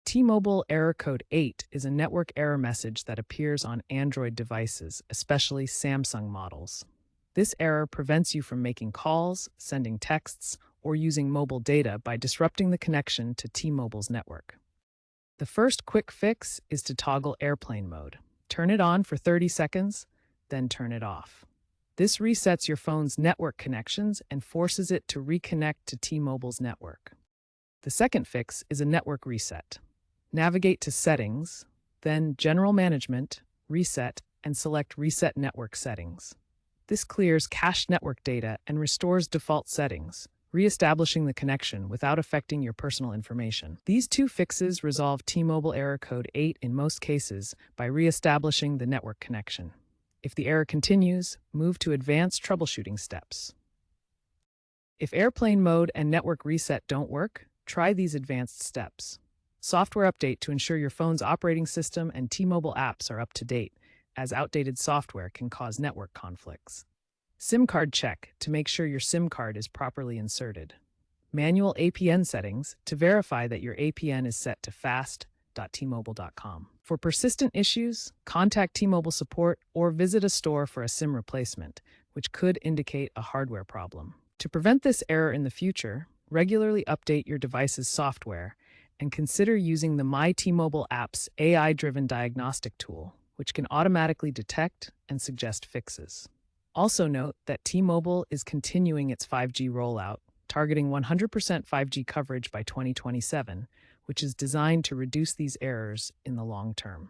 T-Mobile error code 8 is a network error message that appears on Android devices, especially Samsung models. This error prevents you from making calls, sending texts, or using mobile data by disrupting the connection to T-Mobile's network. The first quick fix is to toggle airplane mode. Turn it on for 30 seconds, then turn it off. This resets your phone's network connections and forces it to reconnect to T-Mobile's network. The second fix is a network reset. Navigate to Settings, then General Management, Reset, and select Reset Network Settings. This clears cached network data and restores default settings, re-establishing the connection without affecting your personal information. These two fixes resolve T-Mobile error code 8 in most cases by re-establishing the network connection. If the error continues, move to advanced troubleshooting steps. If airplane mode and network reset don't work, try these advanced steps. Software update to ensure your phone's operating system and T-Mobile apps are up to date, as outdated software can cause network conflicts. SIM card check to make sure your SIM card is properly inserted. Manual APN settings to verify that your APN is set to fast.tmobile.com. For persistent issues, contact T-Mobile support or visit a store for a SIM replacement, which could indicate a hardware problem. To prevent this error in the future, regularly update your device's software and consider using the My T-Mobile app's AI-driven diagnostic tool, which can automatically detect and suggest fixes. Also note that T-Mobile is continuing its 5G rollout, targeting 100% 5G coverage by 2027, which is designed to reduce these errors in the long term.